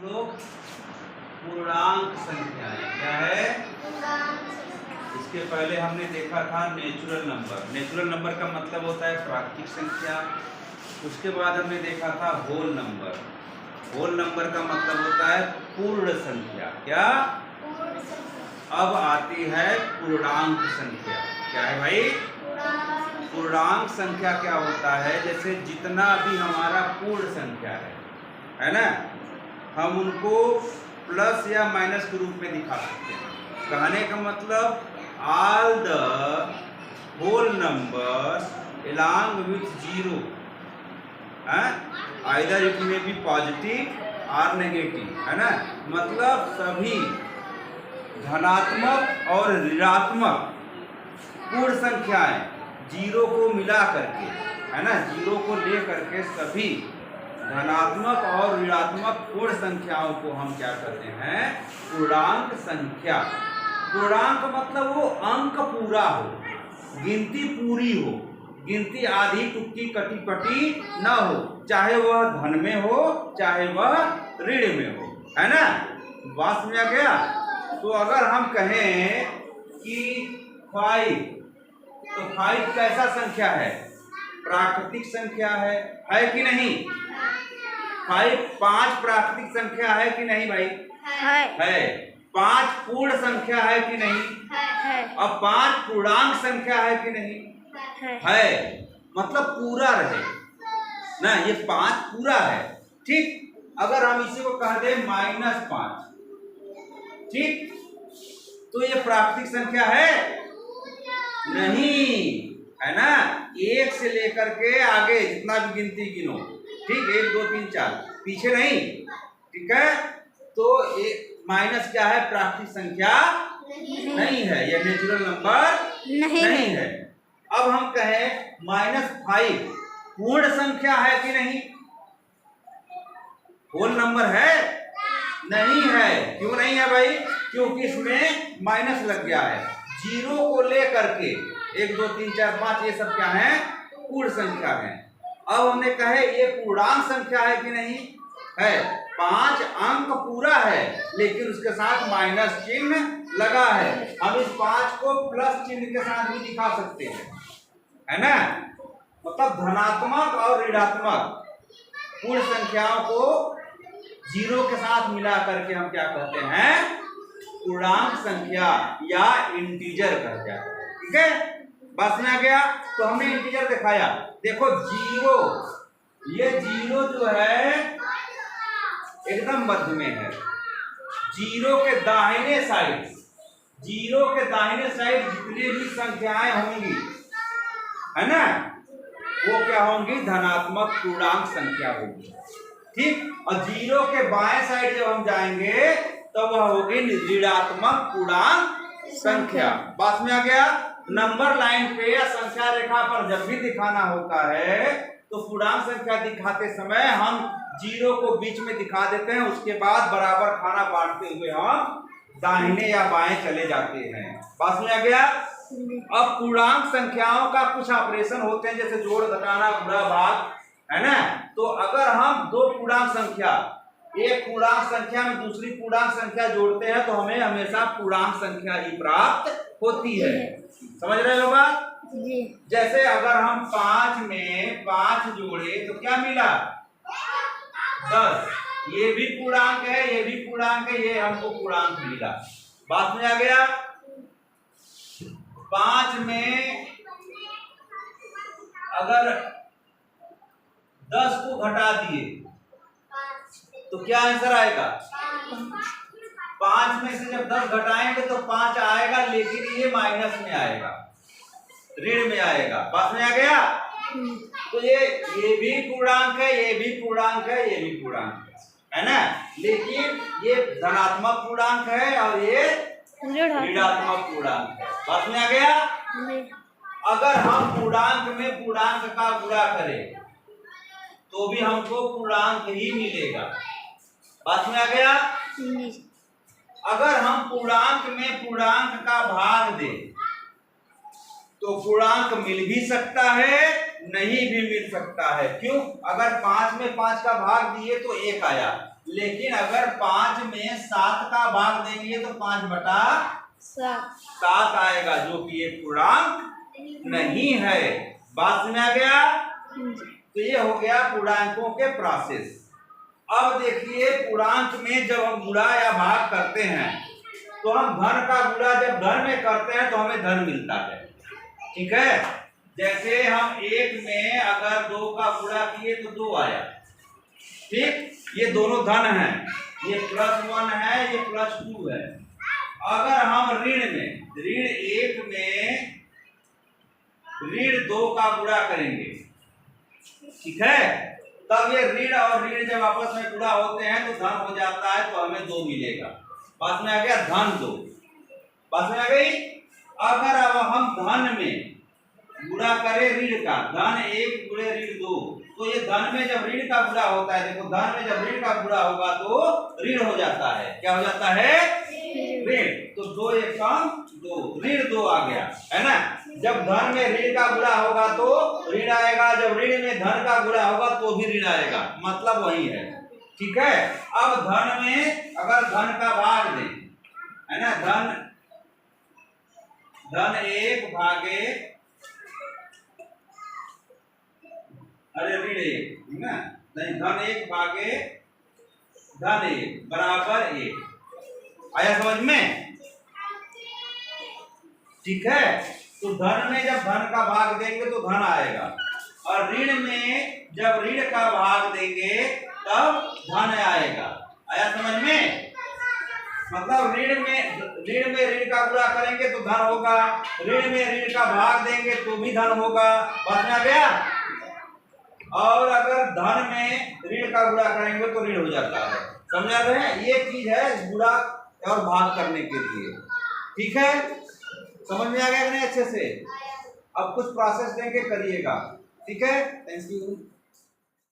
लोग पूर्णांक संख्याएं क्या है। इसके पहले हमने देखा था नेचुरल नंबर। नेचुरल नंबर का मतलब होता है प्राकृतिक संख्या। उसके बाद हमने देखा था होल नंबर। होल नंबर का मतलब होता है पूर्ण संख्या। क्या? अब आती है पूर्णांक संख्या। क्या है भाई? पूर्णांक संख्या क्या होता है? जैसे जितना भी हमारा पूर्ण संख्या है ना, हम उनको प्लस या माइनस के रूप में दिखा सकते हैं। कहने का मतलब all the whole numbers along with zero, either it may be positive और नेगेटिव, है ना। मतलब सभी धनात्मक और ऋणात्मक पूर्ण संख्याएं जीरो को मिला करके, है ना, जीरो को ले करके सभी धनात्मक और ऋणात्मक पूर्ण संख्याओं को हम क्या करते हैं? पूर्णांक संख्या। पूर्णांक मतलब वो अंक पूरा हो, गिनती पूरी हो, गिनती आधी टुक्की कटी पटी न हो, चाहे वह धन में हो चाहे वह ऋण में हो, है ना। बात समझ आ गया? तो अगर हम कहें कि 5, तो 5 कैसा संख्या है? प्राकृतिक संख्या है कि नहीं? 5 प्राकृतिक संख्या है कि नहीं भाई? है। 5 पूर्ण संख्या है कि नहीं? है। अब 5 पूर्णांक संख्या है कि नहीं? है। मतलब पूरा रहे ना, ये 5 पूरा है। ठीक। अगर हम इसी को कह दें -5, ठीक, तो ये प्राकृतिक संख्या है नहीं, है ना। 1 से लेकर के आगे जितना भी गिनती गिनो, ठीक, 1 2 3 4, पीछे नहीं, ठीक है। तो माइनस क्या है? प्राकृतिक संख्या नहीं है, यह नेचुरल नंबर नहीं है। अब हम कहें -5 पूर्ण संख्या है कि नहीं? होल नंबर है? नहीं है। क्यों नहीं है भाई? क्योंकि इसमें माइनस लग गया है। जीरो को लेकर के 1 2 3 4 5 ये सब क्या है? पूर्ण संख्या है। अब हमने कहे ये पूर्णांक संख्या है कि नहीं? है। 5 अंक पूरा है लेकिन उसके साथ माइनस चिन्ह लगा है। हम इस 5 को प्लस चिन्ह के साथ भी दिखा सकते हैं, है ना। मतलब धनात्मक और ऋणात्मक पूर्ण संख्याओं को जीरो के साथ मिला करके हम क्या कहते हैं? पूर्णांक संख्या या इंटीजर कहते हैं। ठीक है, बात में आ गया। तो हमने इंटीजर दिखाया। देखो जीरो, ये जीरो जो है एकदम मध्य में है। जीरो के दाहिने साइड, जीरो के दाहिने साइड जितनी भी संख्याएं होंगी, है ना, वो क्या होंगी? धनात्मक पूर्णांक संख्या होगी। ठीक। और जीरो के बाएं साइड जब हम जाएंगे तो वह होगी ऋणात्मक पूर्णांक संख्या। बात में आ गया? नंबर लाइन पे या संख्या रेखा पर जब भी दिखाना होता है तो पूर्णांक संख्या दिखाते समय हम जीरो को बीच में दिखा देते हैं, उसके बाद बराबर खाना बांटते हुए हम दाहिने या बाएं चले जाते हैं। बात में आ गया? अब पूर्णांक संख्याओं का कुछ ऑपरेशन होते हैं, जैसे जोड़, घटाना, गुणा, भाग, है ना। तो अगर हम दो पूर्णांक संख्या, एक पूर्णांक संख्या में दूसरी पूर्णांक संख्या जोड़ते हैं तो हमें हमेशा पूर्णांक संख्या ही प्राप्त होती है। समझ रहे हो बात? जैसे अगर हम 5 में 5 जोड़े तो क्या मिला? 10। ये भी पूर्णांक है, ये भी पूर्णांक है, ये हमको पूर्णांक मिला। बात में आ गया? 5 में अगर 10 को घटा दिए तो क्या आंसर आएगा? 5 में से जब 10 घटाएंगे तो 5 आएगा, लेकिन ये माइनस में आएगा, ऋण में आएगा। बात में आ गया? तो ये भी पूर्णांक है, ये भी पूर्णांक है, ये भी पूर्णांक है ना, लेकिन ये धनात्मक पूर्णांक है और ये ऋणात्मक पूर्णांक है। बात में आ गया? अगर हम पूर्णांक में पूर्णांक का गुणा करें तो भी हमको पूर्णांक ही मिलेगा। बात में आ गया? अगर हम पूर्णांक में पूर्णांक का भाग दें तो पूर्णांक मिल भी सकता है, नहीं भी मिल सकता है। क्यों? अगर 5 में 5 का भाग दिए तो 1 आया, लेकिन अगर 5 में 7 का भाग देंगे तो 5/7 आएगा, जो कि एक पूर्णांक नहीं है। बात में आ गया। तो ये हो गया पूर्णांकों के प्रोसेस। अब देखिए पूर्णांक में जब हम गुणा या भाग करते हैं तो हम धन का गुणा जब धन में करते हैं तो हमें धन मिलता है। ठीक है, जैसे हम 1 में अगर 2 का गुणा किए तो 2 आया। ठीक, ये दोनों धन है, ये +1 है, ये +2 है। अगर हम ऋण 1 में ऋण 2 का गुणा करेंगे, ठीक है, तब ये ऋण और ऋण जब आपस में गुणा होते हैं तो धन हो जाता है, तो हमें 2 मिलेगा। बात में आ गया, धन 2। बात में आ गई। अगर अब हम धन में गुणा करें ऋण का, धन 1 गुणे ऋण 2, तो ये धन में जब ऋण का गुणा होता है, देखो धन में जब ऋण का गुणा होगा तो ऋण हो जाता है। क्या हो जाता है? ऋण। तो 2 1 2, ऋण 2 आ गया, है ना। जब धन में ऋण का गुणा होगा तो ऋण आएगा, जब ऋण में धन का गुणा होगा तो भी ऋण आएगा, मतलब वही है। ठीक है, अब धन में अगर धन का भाग दें, है ना, धन 1 भागे ऋण 1, है ना, नहीं, धन 1 भागे धन 1 बराबर 1। आया समझ में? ठीक है, तो धन में जब धन का भाग देंगे तो धन आएगा, और ऋण में जब ऋण का भाग देंगे तब धन आएगा। आया समझ में? मतलब ऋण में ऋण का गुणा करेंगे तो धन होगा, ऋण में ऋण का भाग देंगे तो भी धन होगा। समझ में आ गया? और अगर धन में ऋण का गुणा करेंगे तो ऋण हो जाता है। समझा रहे हैं? ये चीज है गुणा और भाग करने के लिए। ठीक है, समझ में आ गया कि नहीं अच्छे से? अब कुछ प्रोसेस देंगे, करिएगा। ठीक है, थैंक यू।